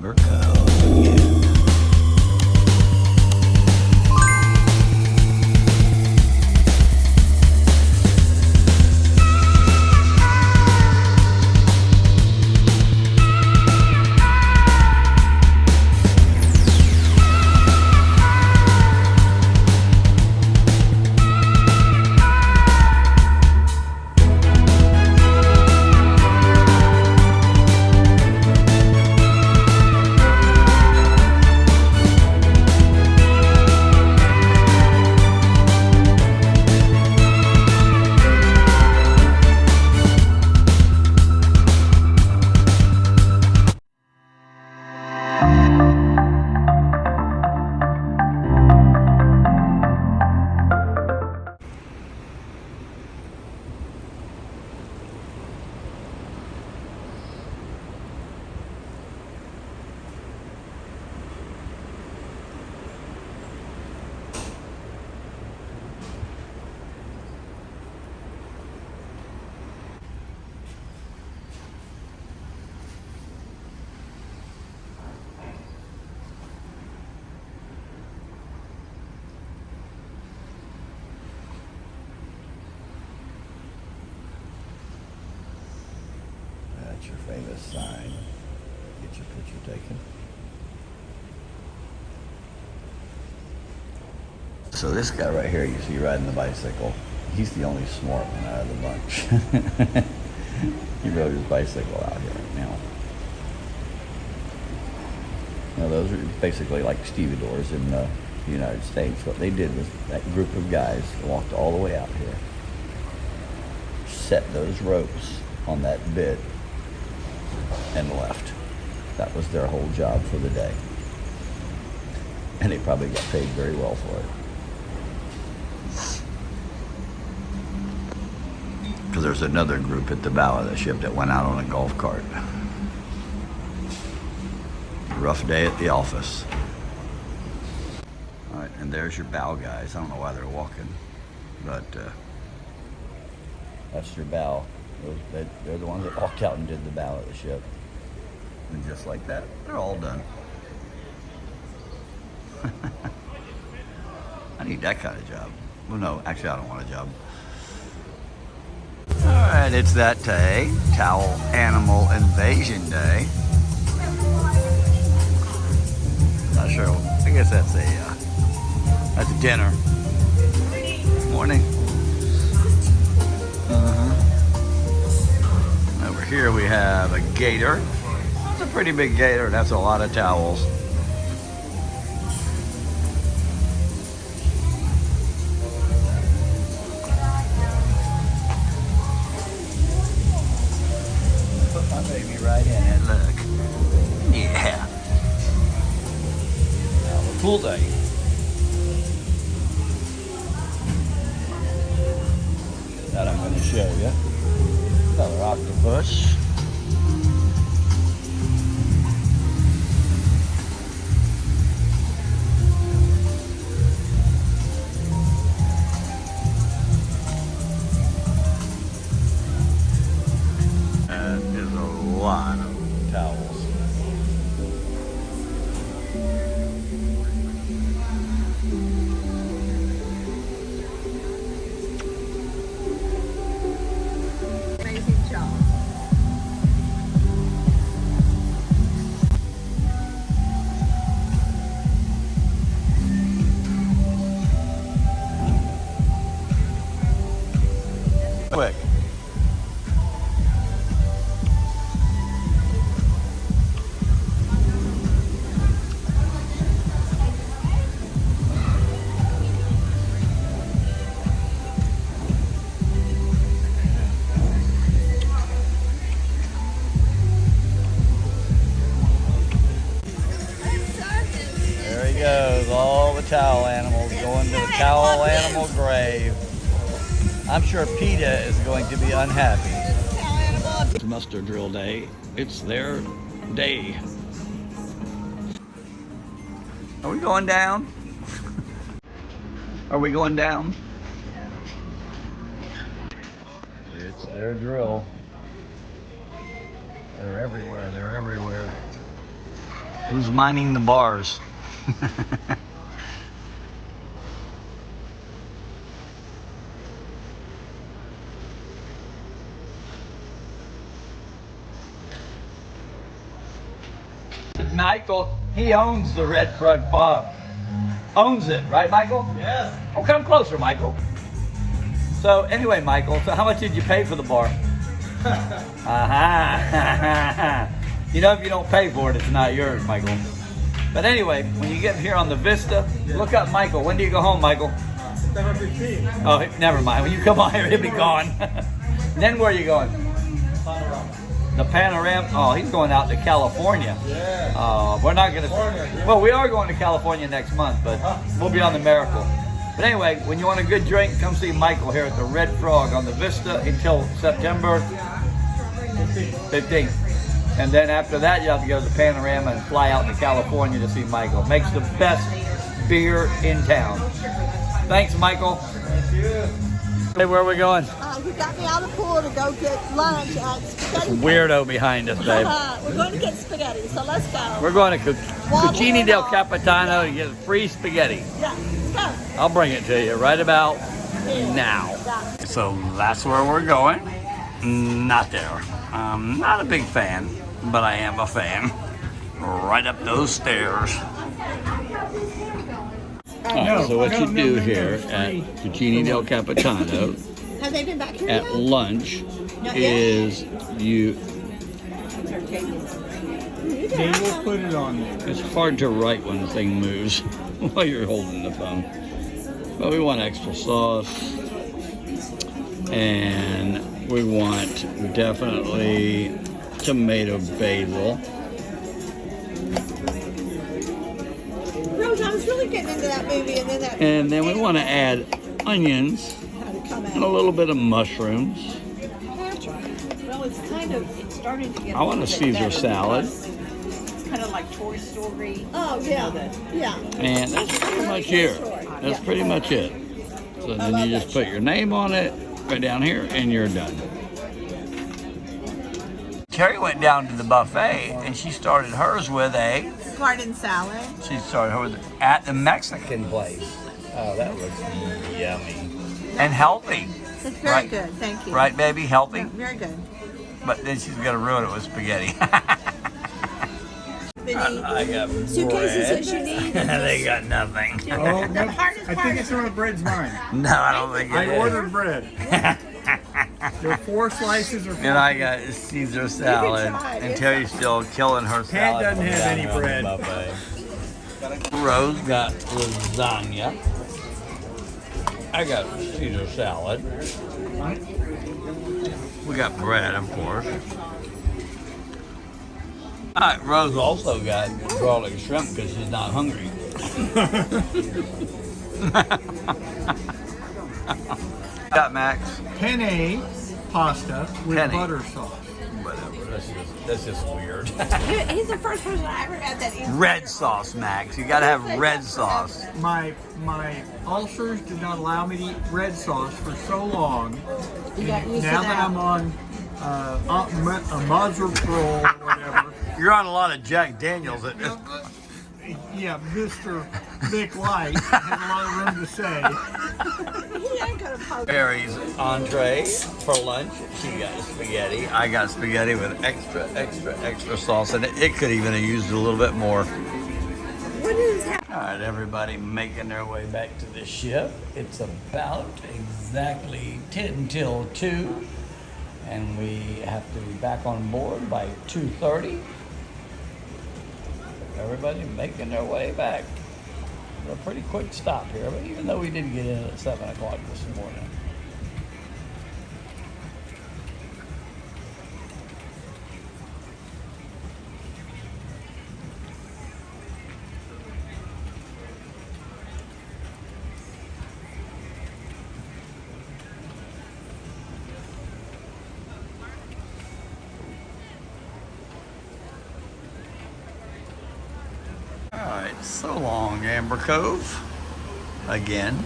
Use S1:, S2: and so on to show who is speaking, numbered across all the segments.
S1: Amber Cove again. That's your famous sign. Get your picture taken. So this guy right here, you see riding the bicycle, he's the only smart one out of the bunch. He rode his bicycle out here now. Now those are basically like stevedores in the United States. What they did was that group of guys walked all the way out here, set those ropes on that bit, and left. That was their whole job for the day. And they probably got paid very well for it. Because there's another group at the bow of the ship that went out on a golf cart. Rough day at the office. All right, and there's your bow guys. I don't know why they're walking, but that's your bow. They're the ones that walked out and did the bow of the ship. And just like that, they're all done. I need that kind of job. Well, no, actually I don't want a job. All right, it's that day, Towel Animal Invasion Day. Not sure, I guess that's a dinner. Morning. Over here we have a gator. It's a pretty big gator. That's a lot of towels. Put my baby right in it, look. Yeah. Now the pool day. That I'm going to show you. Another octopus. That is a lot of towels. Quick. There he goes, all the towel animals going to the towel animal grave. I'm sure PETA is going to be unhappy. It's muster drill day. It's their day. Are we going down? Are we going down? It's their drill. They're everywhere. They're everywhere. Who's minding the bars? Michael, he owns the Red Frog Pub. Owns it, right, Michael?
S2: Yes.
S1: Oh, come closer, Michael. So anyway, Michael, so how much did you pay for the bar? You know, if you don't pay for it, it's not yours, Michael. But anyway, when you get here on the Vista, look up Michael. When do you go home, Michael?
S2: 7:15.
S1: Oh, never mind. When you come on here, he'll be gone. Then where are you going?
S2: Panorama.
S1: The Panorama. Oh, he's going out to California.
S2: Yeah.
S1: We're not going to.
S2: California.
S1: Well, we are going to California next month, but we'll be on the Miracle. But anyway, when you want a good drink, come see Michael here at the Red Frog on the Vista until September 15th. And then after that, you have to go to the Panorama and fly out to California to see Michael. Makes the best beer in town. Thanks, Michael.
S2: Thank you.
S1: Hey, where are we going?
S3: He got me out of the pool to go get lunch at Spaghetti.
S1: Weirdo behind us, babe.
S3: We're going to get spaghetti, so let's go.
S1: We're going to Cucini del Capitano to get free spaghetti.
S3: Yeah, let's go.
S1: I'll bring it to you right about now.
S3: Yeah.
S1: So that's where we're going. Not there. I'm not a big fan, but I am a fan. Right up those stairs. Alright, so what you do here at Cucini del Capitano
S3: Have they been back here
S1: at
S3: yet?
S1: lunch
S3: Not
S1: is you.
S2: They will put it on there.
S1: It's hard to write when the thing moves while you're holding the phone. But we want extra sauce, and we want definitely tomato basil.
S3: Rose, I was really getting into that movie, and then that.
S1: And then we want to add onions
S3: Had to come
S1: and a
S3: out.
S1: little bit of mushrooms.
S4: Well, it's starting to get.
S1: I want a Caesar salad.
S4: It's kind of like Toy Story.
S3: Oh yeah, yeah.
S1: And that's pretty much it. That's pretty much it. So then you just put your name on it right down here and you're done. Terry went down to the buffet and she started hers with a
S3: Garden salad.
S1: She started her with at the Mexican place. Oh, that looks yummy. And healthy.
S3: It's very
S1: Right.
S3: good, thank you.
S1: Right, baby? Healthy?
S3: Yeah, very good.
S1: But then she's going to ruin it with spaghetti. I got
S3: Suitcases that you need.
S1: They got nothing.
S2: Oh, no.
S3: hardest
S2: I
S3: part
S2: think
S3: is-
S2: some of the bread's mine.
S1: No, I don't think it
S2: I
S1: is.
S2: ordered bread. There are 4 slices or 4.
S1: Then I got Caesar salad.
S3: try it.
S1: And Terry's still killing her salad.
S2: doesn't
S1: from
S2: have
S1: down
S2: any
S1: here on the
S2: bread.
S1: buffet. Rose got lasagna. I got Caesar salad. We got bread, of course. All right, Rose also got garlic shrimp because she's not hungry. Got Max.
S2: Penne pasta with
S1: Penne.
S2: butter sauce.
S1: Whatever. That's just weird.
S3: He's the first person I ever had that eats.
S1: Red sauce, Max. You gotta have red sauce.
S2: My ulcers did not allow me to eat red sauce for so long.
S3: You got used
S2: Now
S3: to
S2: that I'm on a Mazur Pro or whatever,
S1: You're on a lot of Jack Daniels at this.
S2: yeah, Mr. Big Light has a lot of room to say.
S3: He ain't gonna poke.
S1: Mary's entree for lunch. She got spaghetti. I got spaghetti with extra sauce in it. It could even have used a little bit more.
S3: What is happening?
S1: All right, everybody making their way back to the ship. It's about exactly 10 till 2. And we have to be back on board by 2:30. Everybody making their way back. A pretty quick stop here, but even though we did get in at 7 o'clock this morning. All right, so long, Amber Cove. Again.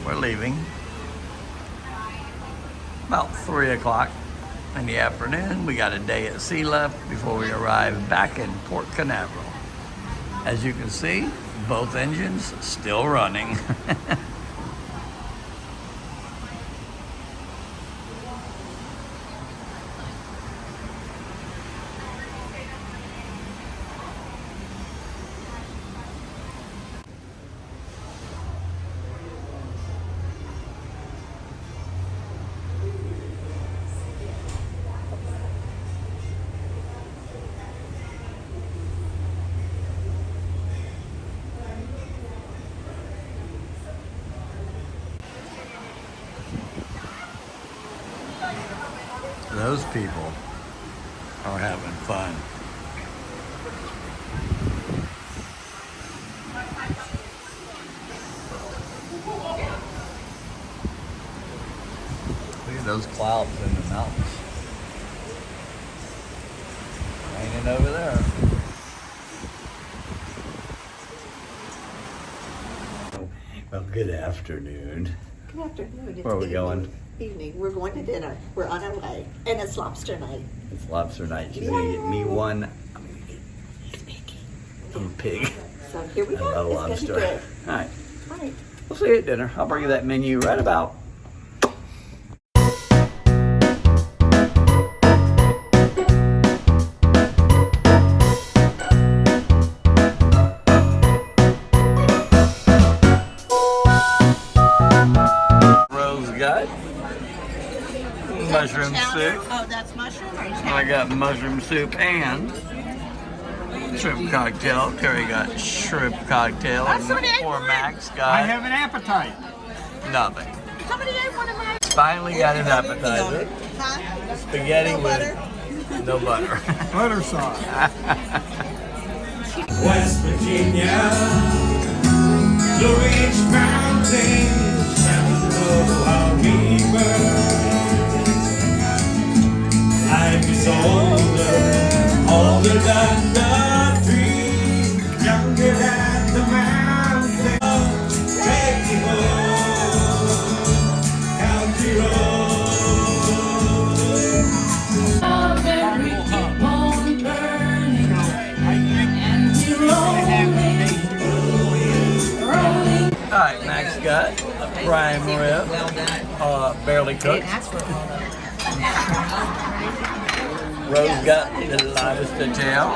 S1: We're leaving. About 3 o'clock. in the afternoon. We got a day at sea left before we arrive back in Port Canaveral. As you can see, both engines still running. Those people are having fun. Look at those clouds in the mountains. Raining over there. Well, good afternoon.
S3: Good afternoon. It's
S1: Where are we going?
S3: Evening. We're going to dinner. We're on our way. And it's lobster night.
S1: It's lobster night. She's gonna get me one. I'm a pig.
S3: So here we
S1: I
S3: go.
S1: love
S3: It's
S1: lobster.
S3: gonna be good.
S1: All right.
S3: All right.
S1: We'll see you at dinner. I'll bring you that menu right about. Rose got mushroom soup.
S3: Oh, that's mushroom or
S1: I got mushroom soup and shrimp cocktail. Terry got shrimp cocktail. And poor Max
S2: I
S1: got
S2: have an appetite.
S1: nothing.
S3: Somebody ate one of my...
S1: Finally got his appetizer.
S3: Huh?
S1: Spaghetti
S3: No butter?
S1: with no butter.
S2: Butter sauce.
S5: West Virginia, Blue Ridge Mountains, Shenandoah River. Life is older than the tree, younger than the mountain. Take me home, country road.
S1: All right, Max got a prime rib, barely cooked. Rose got the lobster tail.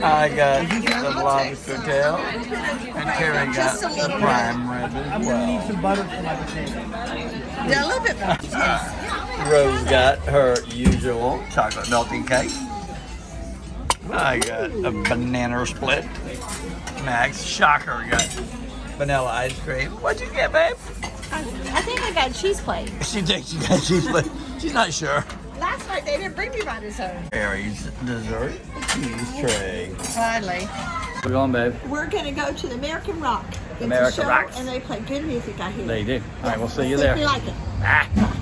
S1: I got the lobster tail, and Terry got the prime rib as well.
S2: Some butter for my potato.
S3: Yeah, a little bit more.
S1: Rose got her usual chocolate melting cake. I got a banana split. Max, shocker, got vanilla ice cream. What'd you get, babe?
S4: I think I got a cheese plate.
S1: She thinks she got cheese plate. She's not sure.
S3: Last night they didn't bring me my dessert.
S1: Terry's dessert cheese tray.
S3: Finally.
S1: We're going, babe.
S3: We're going to go to the American Rock. It's
S1: American
S3: a show,
S1: Rocks.
S3: and they play good music, I hear.
S1: They do. All right, we'll see you
S3: See
S1: there.
S3: if you like it.
S1: Ah.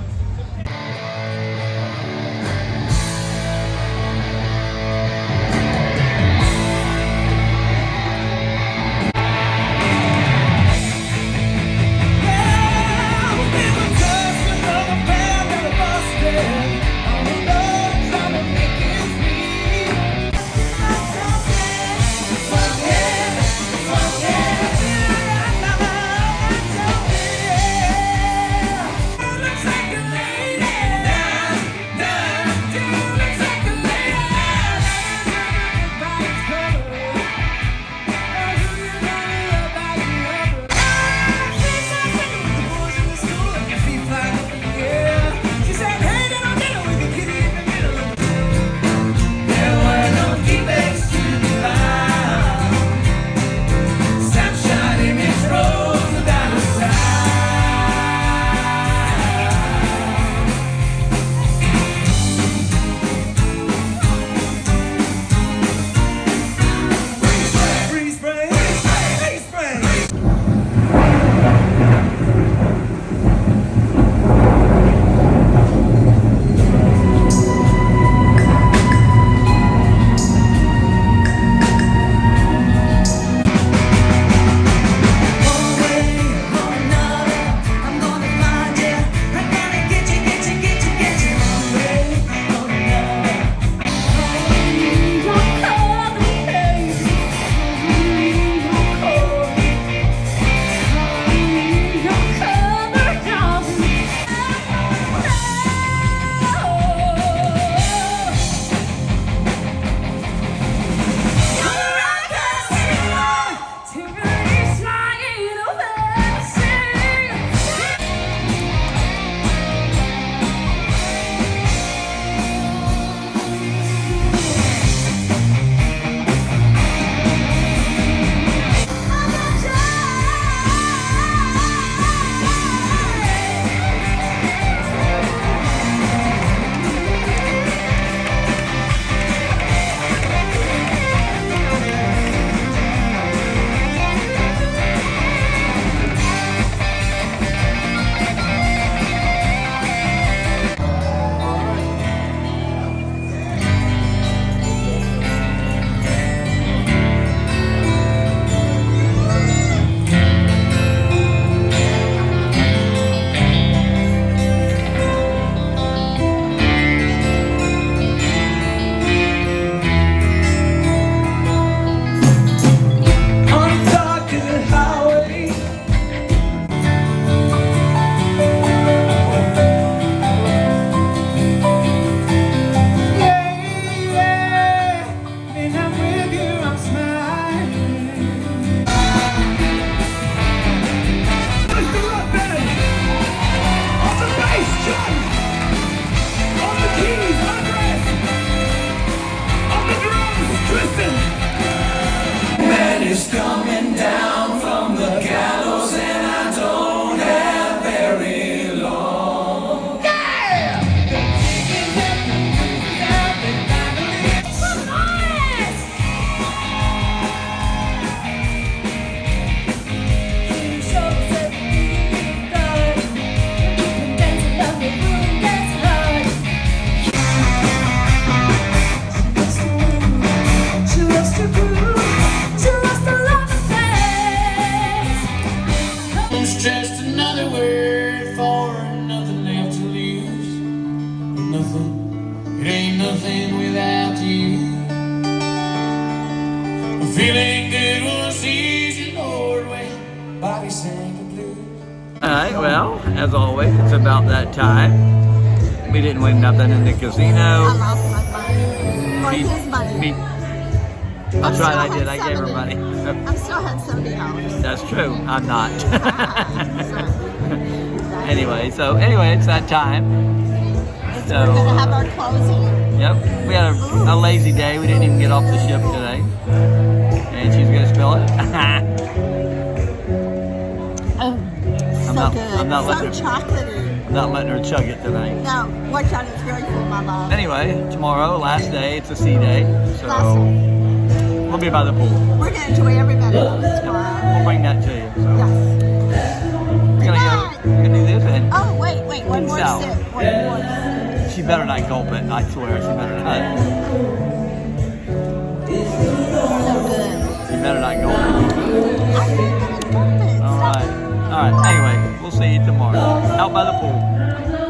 S5: Take Feeling good was easy, Lord, when Bobby sang the blues.
S1: Alright, well, as always, it's about that time. We didn't win nothing in the casino.
S3: I lost my money. Or his money.
S1: That's right, I
S3: still
S1: did.
S3: had
S1: I gave her
S3: 70.
S1: money.
S3: I still had $70.
S1: That's true. I'm not.
S3: Sorry.
S1: Anyway, it's that time.
S3: We're gonna have our closing.
S1: Yep, we had a lazy day. We didn't even get off the ship today. And she's gonna spill it.
S3: So
S1: not-
S3: good.
S1: I'm not
S3: so
S1: letting her-
S3: chocolatey.
S1: I'm not letting her chug it tonight.
S3: No, watch out, it's very full, my love.
S1: Anyway, tomorrow, last day, it's a sea day. So
S3: Last day.
S1: we'll be by the pool.
S3: We're gonna enjoy every minute of it tomorrow.
S1: We'll bring that to you. So
S3: Yes.
S1: we're gonna do this and
S3: Oh, wait, one more
S1: So.
S3: sip. One more sip.
S1: she better not gulp it. I swear, she better not.
S3: So good.
S1: She better not gulp it.
S3: I ain't gonna dump it.
S1: All
S3: Stop.
S1: right. All right. Anyway, we'll see you tomorrow. Out by the pool.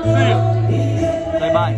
S1: See you. Say bye.